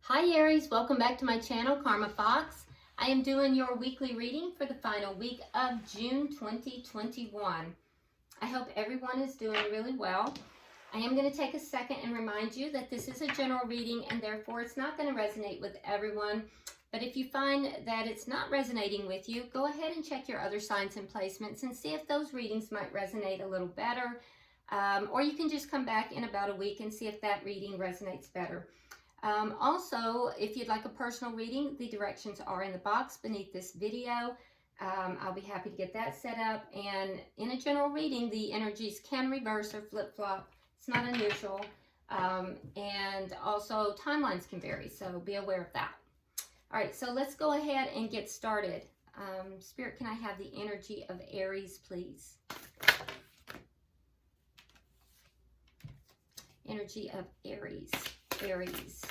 Hi Aries, welcome back to my channel, Karma Fox. I am doing your weekly reading for the final week of June 2021. I hope everyone is doing really well. I am going to take a second and remind you that this is a general reading and therefore it's not going to resonate with everyone. But if you find that it's not resonating with you, go ahead and check your other signs and placements and see if those readings might resonate a little better. Or you can just come back in about a week and see if that reading resonates better. Also, if you'd like a personal reading, the directions are in the box beneath this video. I'll be happy to get that set up. And in a general reading, the energies can reverse or flip-flop. It's not unusual. And also, timelines can vary, so be aware of that. All right, so let's go ahead and get started. Spirit, can I have the energy of Aries, please? Energy of Aries. Aries.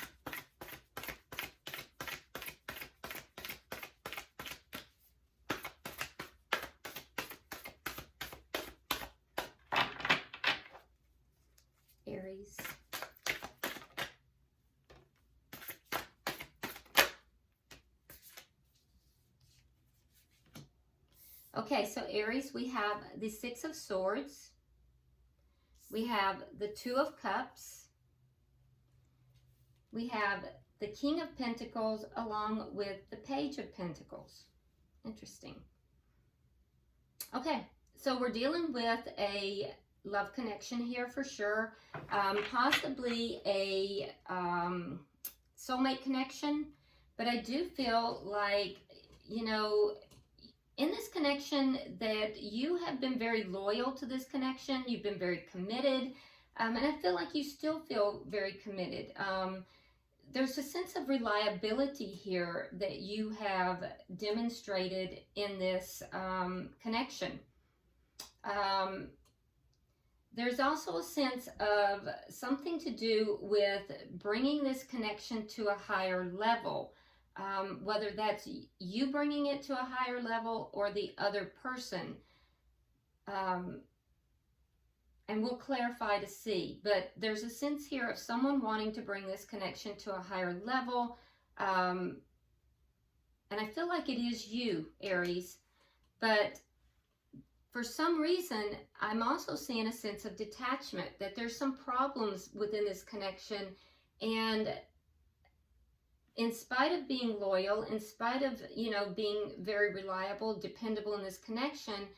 Aries. Okay, so Aries, we have the Six of Swords. We have the Two of Cups. We have the King of Pentacles along with the Page of Pentacles. Interesting. Okay, so we're dealing with a love connection here for sure. Possibly a soulmate connection. But I do feel like, you know, in this connection that you have been very loyal to this connection. You've been very committed. And I feel like you still feel very committed. There's a sense of reliability here that you have demonstrated in this connection. There's also a sense of something to do with bringing this connection to a higher level, whether that's you bringing it to a higher level or the other person. And we'll clarify to see, but there's a sense here of someone wanting to bring this connection to a higher level. And I feel like it is you, Aries, but for some reason, I'm also seeing a sense of detachment, that there's some problems within this connection. And in spite of being loyal, in spite of, you know, being very reliable, dependable in this connection,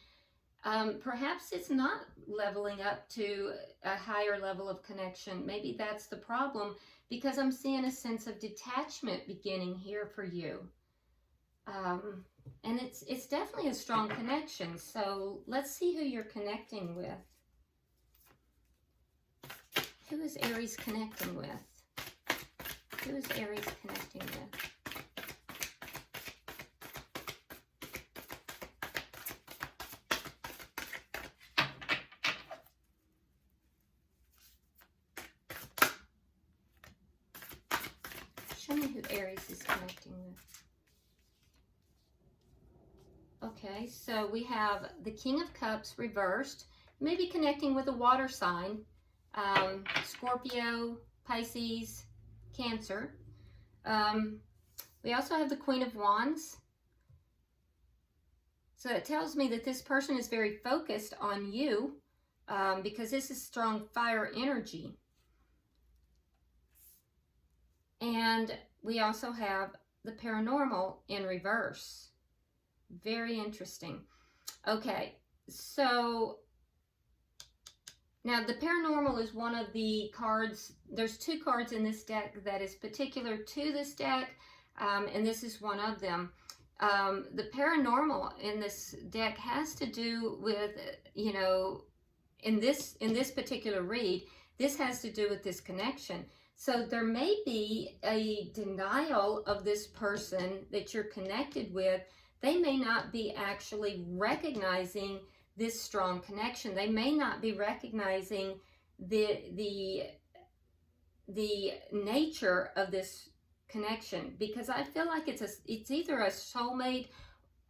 perhaps it's not leveling up to a higher level of connection. Maybe that's the problem, because I'm seeing a sense of detachment beginning here for you. And it's definitely a strong connection. So let's see who you're connecting with. Who is Aries connecting with? Who is Aries connecting with? Show me who Aries is connecting with. Okay, so we have the King of Cups reversed. Maybe connecting with a water sign. Scorpio, Pisces, Cancer. We also have the Queen of Wands. So it tells me that this person is very focused on you because this is strong fire energy. And we also have the paranormal in reverse. Very interesting. Okay, so now the paranormal is one of the cards. There's two cards in this deck that is particular to this deck, and this is one of them. The paranormal in this deck has to do with, you know, in this particular read, this has to do with this connection. So there may be a denial of this person that you're connected with. They may not be actually recognizing this strong connection. They may not be recognizing the nature of this connection, because I feel like it's either a soulmate,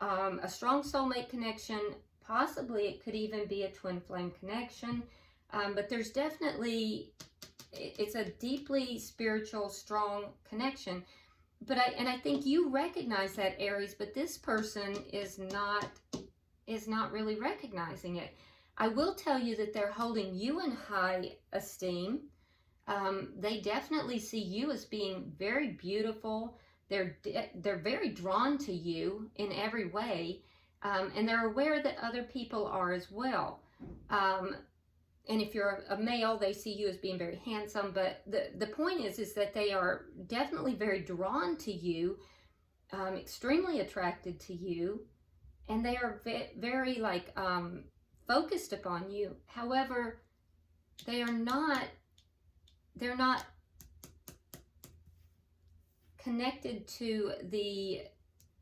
a strong soulmate connection. Possibly it could even be a twin flame connection. But there's definitely it's a deeply spiritual, strong connection. But I think you recognize that, Aries, but this person is not really recognizing it. I will tell you that they're holding you in high esteem. They definitely see you as being very beautiful. They're very drawn to you in every way, and they're aware that other people are as well. And if you're a male, they see you as being very handsome. But the point is that they are definitely very drawn to you, extremely attracted to you, and they are very like focused upon you. However, they're not connected to the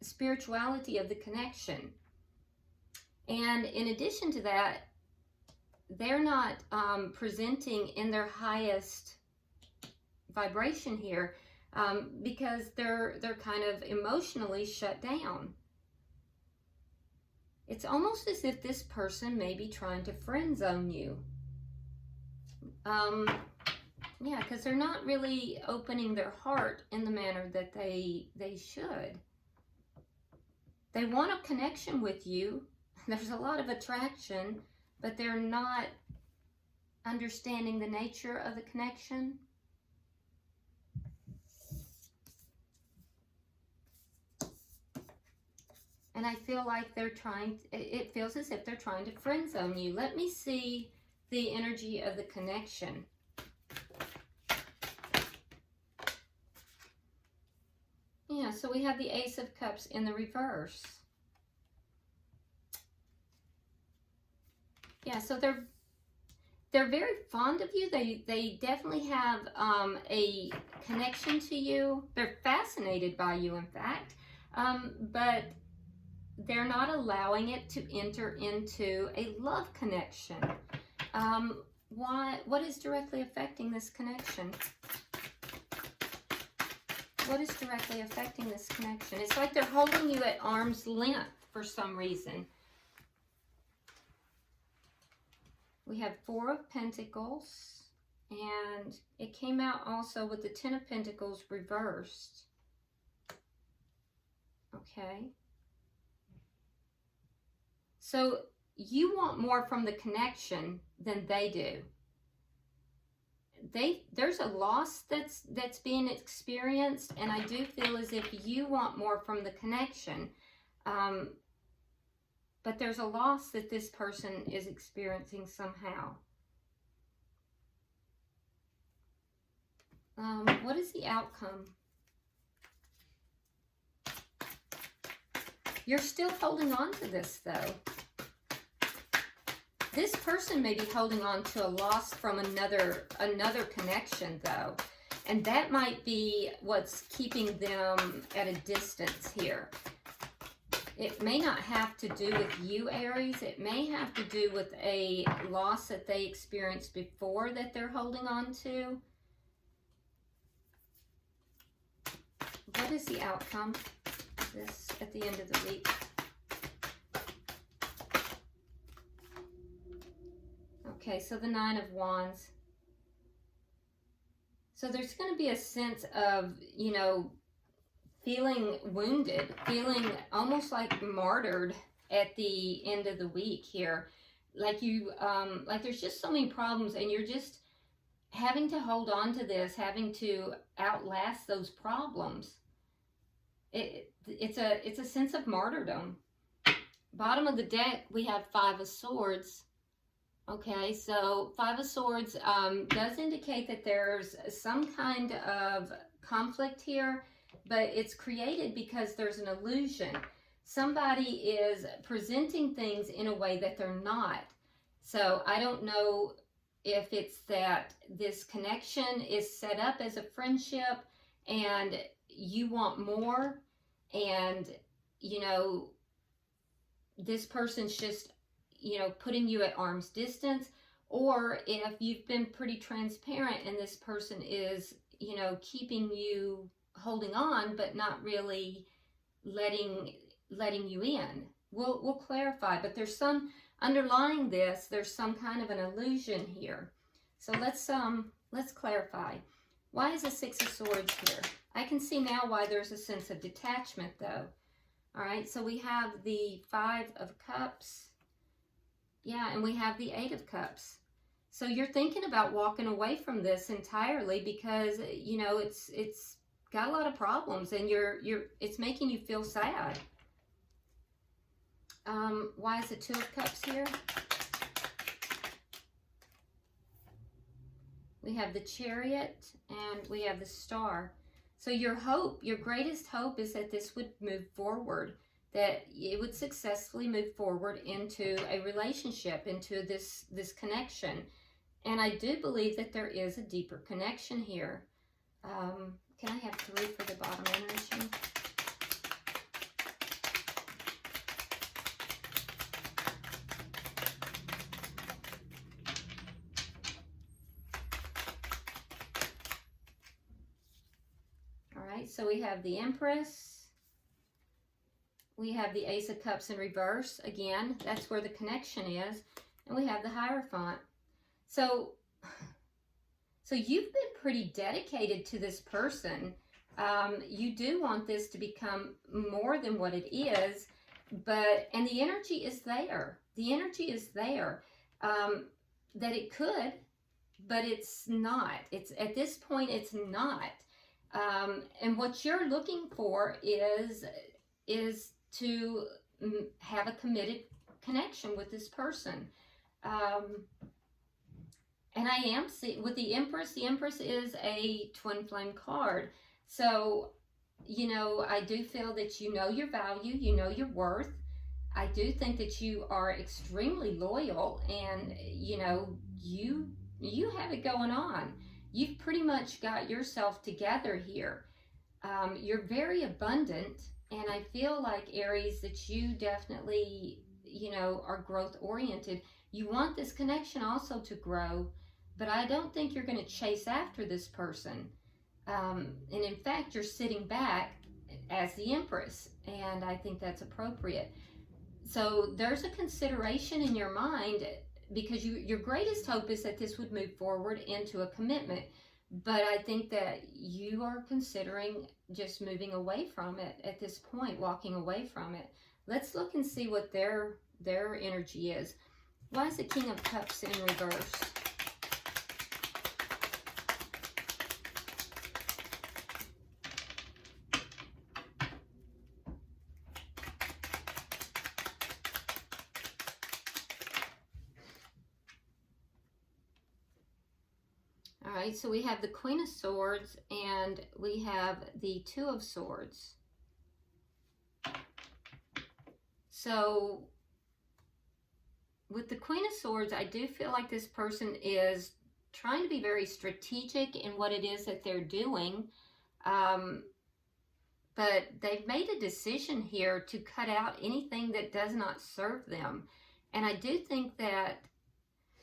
spirituality of the connection. And in addition to that, they're not presenting in their highest vibration here, because they're kind of emotionally shut down. It's almost as if this person may be trying to friend zone you. Yeah, because they're not really opening their heart in the manner that they should. They want a connection with you. There's a lot of attraction, but they're not understanding the nature of the connection. And I feel like it feels as if they're trying to friend zone you. Let me see the energy of the connection. Yeah, so we have the Ace of Cups in the reverse. Yeah, so they're very fond of you. They definitely have a connection to you. They're fascinated by you, in fact, but they're not allowing it to enter into a love connection. What is directly affecting this connection? What is directly affecting this connection? It's like they're holding you at arm's length for some reason. We have Four of Pentacles, and it came out also with the Ten of Pentacles reversed. Okay. So you want more from the connection than they do. There's a loss that's being experienced, and I do feel as if you want more from the connection. But there's a loss that this person is experiencing somehow. What is the outcome? You're still holding on to this, though. This person may be holding on to a loss from another connection, though. And that might be what's keeping them at a distance here. It may not have to do with you, Aries. It may have to do with a loss that they experienced before that they're holding on to. What is the outcome of this at the end of the week? Okay, so the Nine of Wands. So there's going to be a sense of, you know, feeling wounded, feeling almost like martyred at the end of the week here. Like you, like there's just so many problems, and you're just having to hold on to this, having to outlast those problems. It's a sense of martyrdom. Bottom of the deck, we have Five of Swords. Okay, so Five of Swords does indicate that there's some kind of conflict here, but it's created because there's an illusion. Somebody is presenting things in a way that they're not. So I don't know if it's that this connection is set up as a friendship and you want more, and, you know, this person's just, you know, putting you at arm's distance, or if you've been pretty transparent and this person is, you know, keeping you holding on but not really letting you in. We'll clarify, but there's some underlying this, there's some kind of an illusion here. So let's Let's clarify. Why is the Six of Swords here? I can see now why there's a sense of detachment, though. All right, so we have the Five of Cups. Yeah, and we have the Eight of Cups. So you're thinking about walking away from this entirely because, you know, it's got a lot of problems and it's making you feel sad. Why is the Two of Cups here? We have the Chariot and we have the Star. So your hope, your greatest hope is that this would move forward, that it would successfully move forward into a relationship, into this connection. And I do believe that there is a deeper connection here. Can I have 3 for the bottom energy? All right, so we have the Empress. We have the Ace of Cups in reverse. Again, that's where the connection is. And we have the Hierophant. So you've been pretty dedicated to this person. You do want this to become more than what it is, and the energy is there. The energy is there, that it could, but it's not. It's at this point, it's not. And what you're looking for is to have a committed connection with this person. And I am seeing with the Empress is a twin flame card. So, you know, I do feel that you know your value, you know your worth. I do think that you are extremely loyal and, you know, you have it going on. You've pretty much got yourself together here. You're very abundant, and I feel like, Aries, that you definitely, you know, are growth oriented. You want this connection also to grow, but I don't think you're going to chase after this person. And in fact, you're sitting back as the Empress, and I think that's appropriate. So there's a consideration in your mind, because your greatest hope is that this would move forward into a commitment. But I think that you are considering just moving away from it at this point, walking away from it. Let's look and see what their energy is. Why is the King of Cups in reverse? All right, so we have the Queen of Swords and we have the Two of Swords. So with the Queen of Swords, I do feel like this person is trying to be very strategic in what it is that they're doing. But they've made a decision here to cut out anything that does not serve them. And I do think that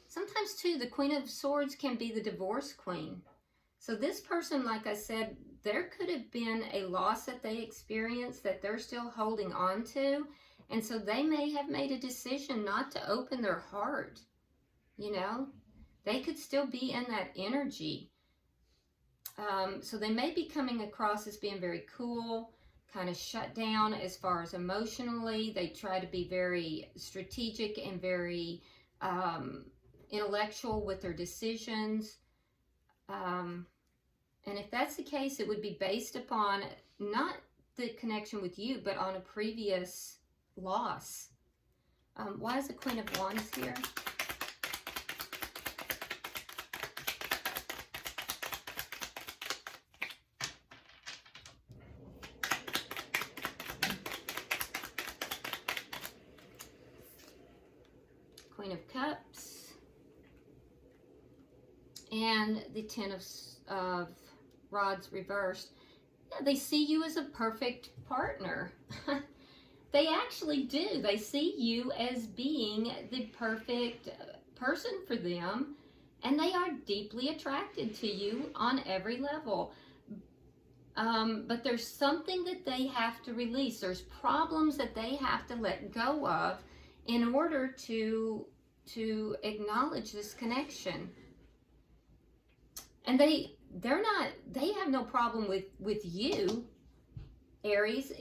sometimes, too, the Queen of Swords can be the divorce queen. So this person, like I said, there could have been a loss that they experienced that they're still holding on to. And so they may have made a decision not to open their heart. You know, they could still be in that energy. So they may be coming across as being very cool, kind of shut down as far as emotionally. They try to be very strategic and very intellectual with their decisions. And if that's the case, it would be based upon not the connection with you, but on a previous loss. Why is the Queen of Wands here? Queen of Cups. And the Ten of Rods reversed. Yeah, they see you as a perfect partner. They actually do. They see you as being the perfect person for them, and they are deeply attracted to you on every level. But there's something that they have to release. There's problems that they have to let go of in order to acknowledge this connection. And they have no problem with you, Aries.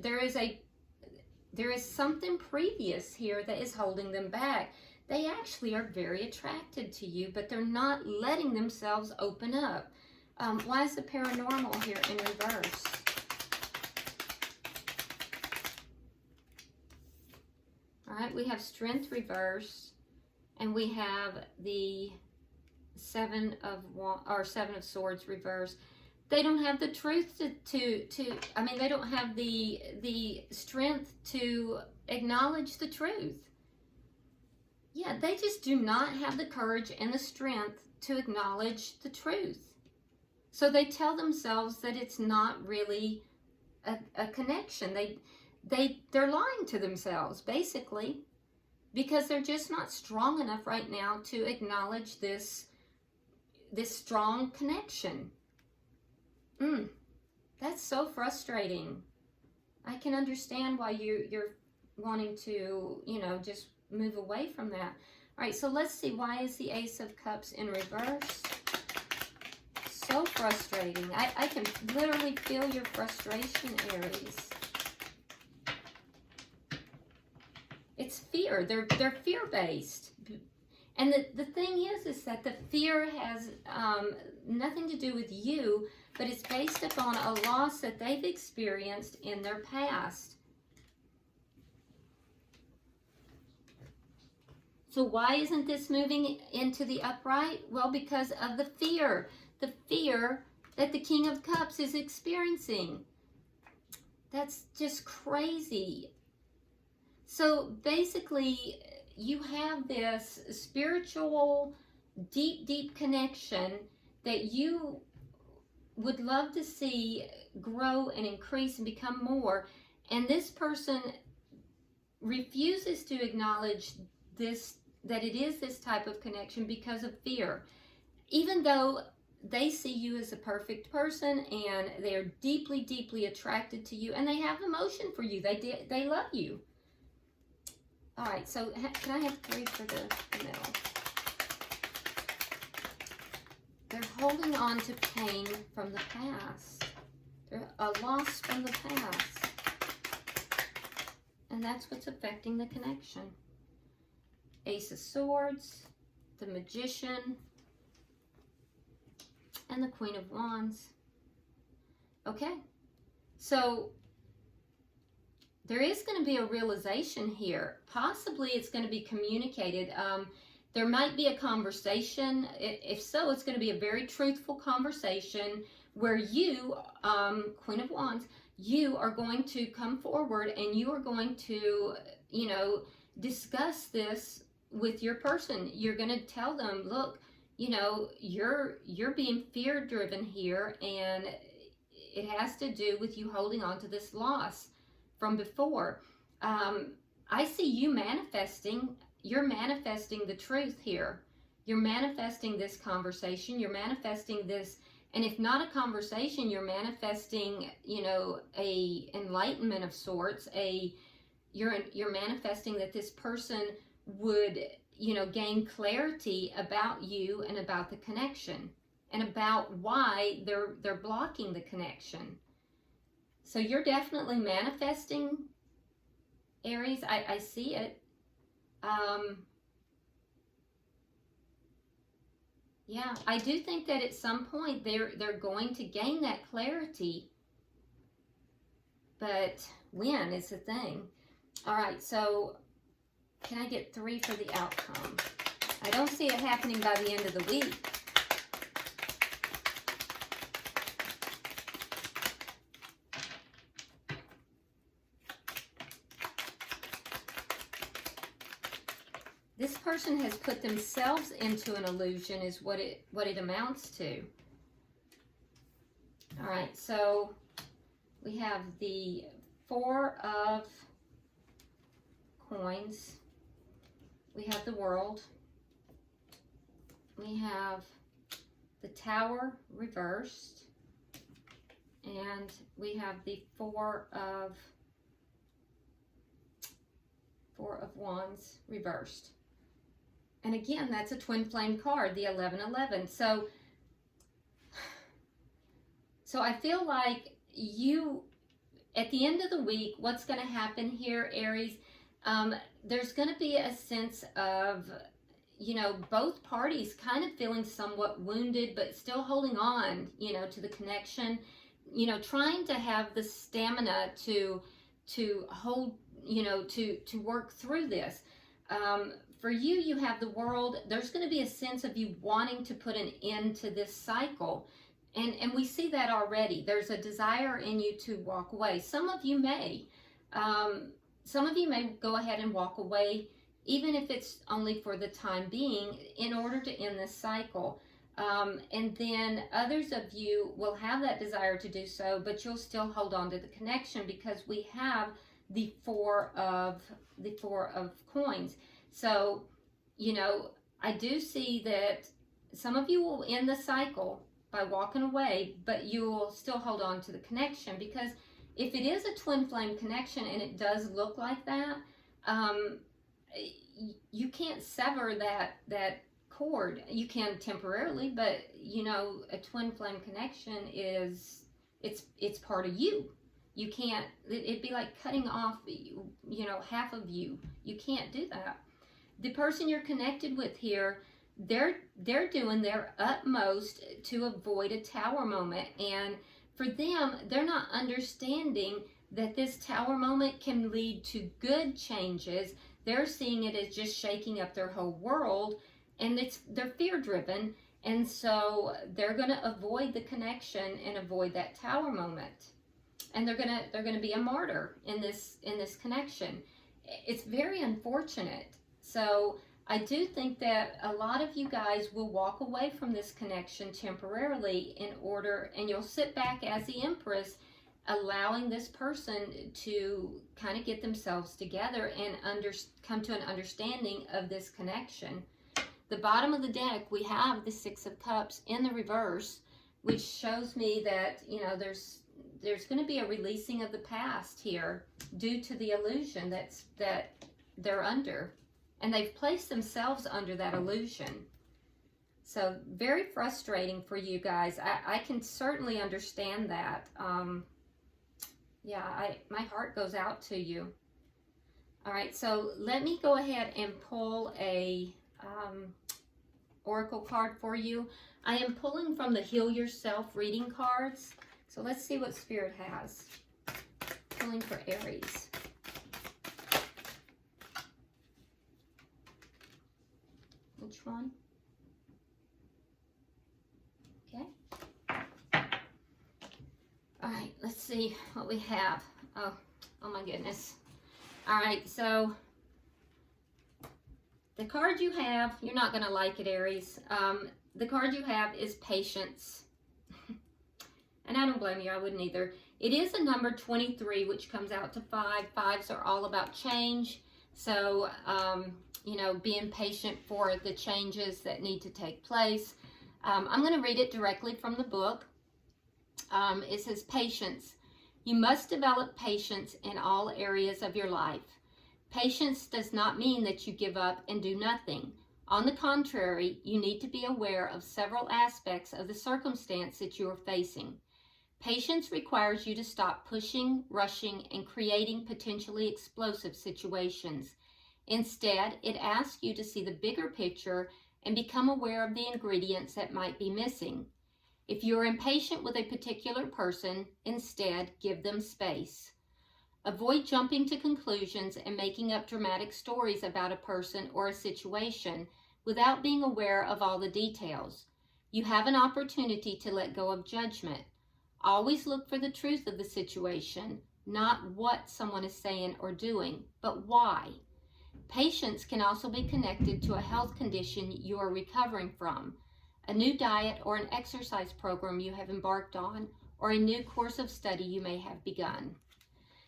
There is something previous here that is holding them back. They actually are very attracted to you, but they're not letting themselves open up. Why is the paranormal here in reverse? All right, we have strength reverse, and we have the Seven of Swords reverse. They don't have the truth I mean, they don't have the strength to acknowledge the truth. Yeah, they just do not have the courage and the strength to acknowledge the truth. So they tell themselves that it's not really a connection. They're lying to themselves, basically, because they're just not strong enough right now to acknowledge this strong connection. That's so frustrating. I can understand why you're wanting to, just move away from that. All right, so let's see, why is the Ace of Cups in reverse? So frustrating. I can literally feel your frustration, Aries. It's fear. They're fear-based. And the thing is that the fear has nothing to do with you, but it's based upon a loss that they've experienced in their past. So why isn't this moving into the upright? Well, because of the fear that the King of Cups is experiencing. That's just crazy. So basically, you have this spiritual, deep connection that you would love to see grow and increase and become more. And this person refuses to acknowledge this, that it is this type of connection because of fear. Even though they see you as a perfect person and they're deeply attracted to you and they have emotion for you. They love you. All right, so can I have 3 for the middle? They're holding on to pain from the past. They're a loss from the past. And that's what's affecting the connection. Ace of Swords, the Magician, and the Queen of Wands. Okay, so there is going to be a realization here. Possibly it's going to be communicated. There might be a conversation. If so, it's going to be a very truthful conversation where you, Queen of Wands, you are going to come forward and you are going to, discuss this with your person. You're going to tell them, look, you're being fear-driven here, and it has to do with you holding on to this loss from before. I see you manifesting. You're manifesting the truth here. You're manifesting this conversation. You're manifesting this, and if not a conversation, you're manifesting, a enlightenment of sorts. You're manifesting that this person would, gain clarity about you and about the connection and about why they're blocking the connection. So you're definitely manifesting, Aries. I see it. Yeah, I do think that at some point they're going to gain that clarity, but when is the thing. All right, so can I get 3 for the outcome? I don't see it happening by the end of the week. This person has put themselves into an illusion is what it amounts to. All right, so we have the 4 of coins. We have the World. We have the Tower reversed. And we have the 4 of Wands reversed. And again, that's a twin flame card, the 1111. So So I feel like you, at the end of the week, what's going to happen here, Aries, there's going to be a sense of, you know, both parties kind of feeling somewhat wounded, but still holding on, you know, to the connection, you know, trying to have the stamina to hold, you know, to work through this. For you, you have the World. There's going to be a sense of you wanting to put an end to this cycle. And we see that already. There's a desire in you to walk away. Some of you may go ahead and walk away, even if it's only for the time being, in order to end this cycle. And then others of you will have that desire to do so, but you'll still hold on to the connection, because we have the four of coins. So, you know, I do see that some of you will end the cycle by walking away, but you will still hold on to the connection, because if it is a twin flame connection, and it does look like that, you can't sever that cord. You can temporarily, but you know, a twin flame connection is, it's part of you. You can't, it'd be like cutting off, you know, half of you. You can't do that. The person you're connected with here, they're doing their utmost to avoid a tower moment. And for them, they're not understanding that this tower moment can lead to good changes. They're seeing it as just shaking up their whole world, and they're fear driven, and so they're going to avoid the connection and avoid that tower moment. And they're going to be a martyr in this connection. It's very unfortunate. So I do think that a lot of you guys will walk away from this connection temporarily and you'll sit back as the Empress, allowing this person to kind of get themselves together and come to an understanding of this connection. The bottom of the deck, we have the Six of Cups in the reverse, which shows me that, you know, there's going to be a releasing of the past here due to the illusion that they're under. And they've placed themselves under that illusion. So very frustrating for you guys. I can certainly understand that. Yeah, my heart goes out to you. All right, so let me go ahead and pull a oracle card for you. I am pulling from the Heal Yourself reading cards. So let's see what Spirit has. Pulling for Aries. Which one? Okay. All right, let's see what we have. Oh my goodness. All right, so the card you have, you're not going to like it, Aries. The card you have is Patience. And I don't blame you, I wouldn't either. It is a number 23, which comes out to 5. 5s are all about change. So, you know, being patient for the changes that need to take place. I'm going to read it directly from the book. It says, patience. You must develop patience in all areas of your life. Patience does not mean that you give up and do nothing. On the contrary, you need to be aware of several aspects of the circumstance that you are facing. Patience requires you to stop pushing, rushing, and creating potentially explosive situations. Instead, it asks you to see the bigger picture and become aware of the ingredients that might be missing. If you are impatient with a particular person, instead, give them space. Avoid jumping to conclusions and making up dramatic stories about a person or a situation without being aware of all the details. You have an opportunity to let go of judgment. Always look for the truth of the situation, not what someone is saying or doing, but why. Patience can also be connected to a health condition you are recovering from, a new diet or an exercise program you have embarked on, or a new course of study you may have begun.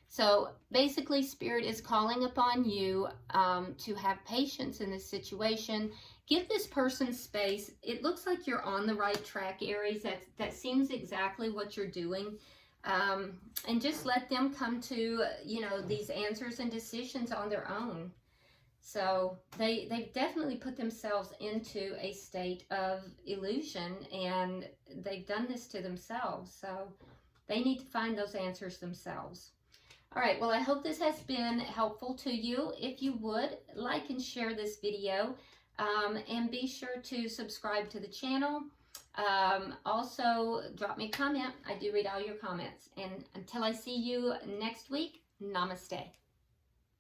So basically, Spirit is calling upon you to have patience in this situation. Give this person space. It looks like you're on the right track, Aries. That seems exactly what you're doing. And just let them come to, you know, these answers and decisions on their own. So they've definitely put themselves into a state of illusion, and they've done this to themselves. So they need to find those answers themselves. All right, well, I hope this has been helpful to you. If you would, like and share this video, and be sure to subscribe to the channel. Also, drop me a comment. I do read all your comments. And until I see you next week, namaste.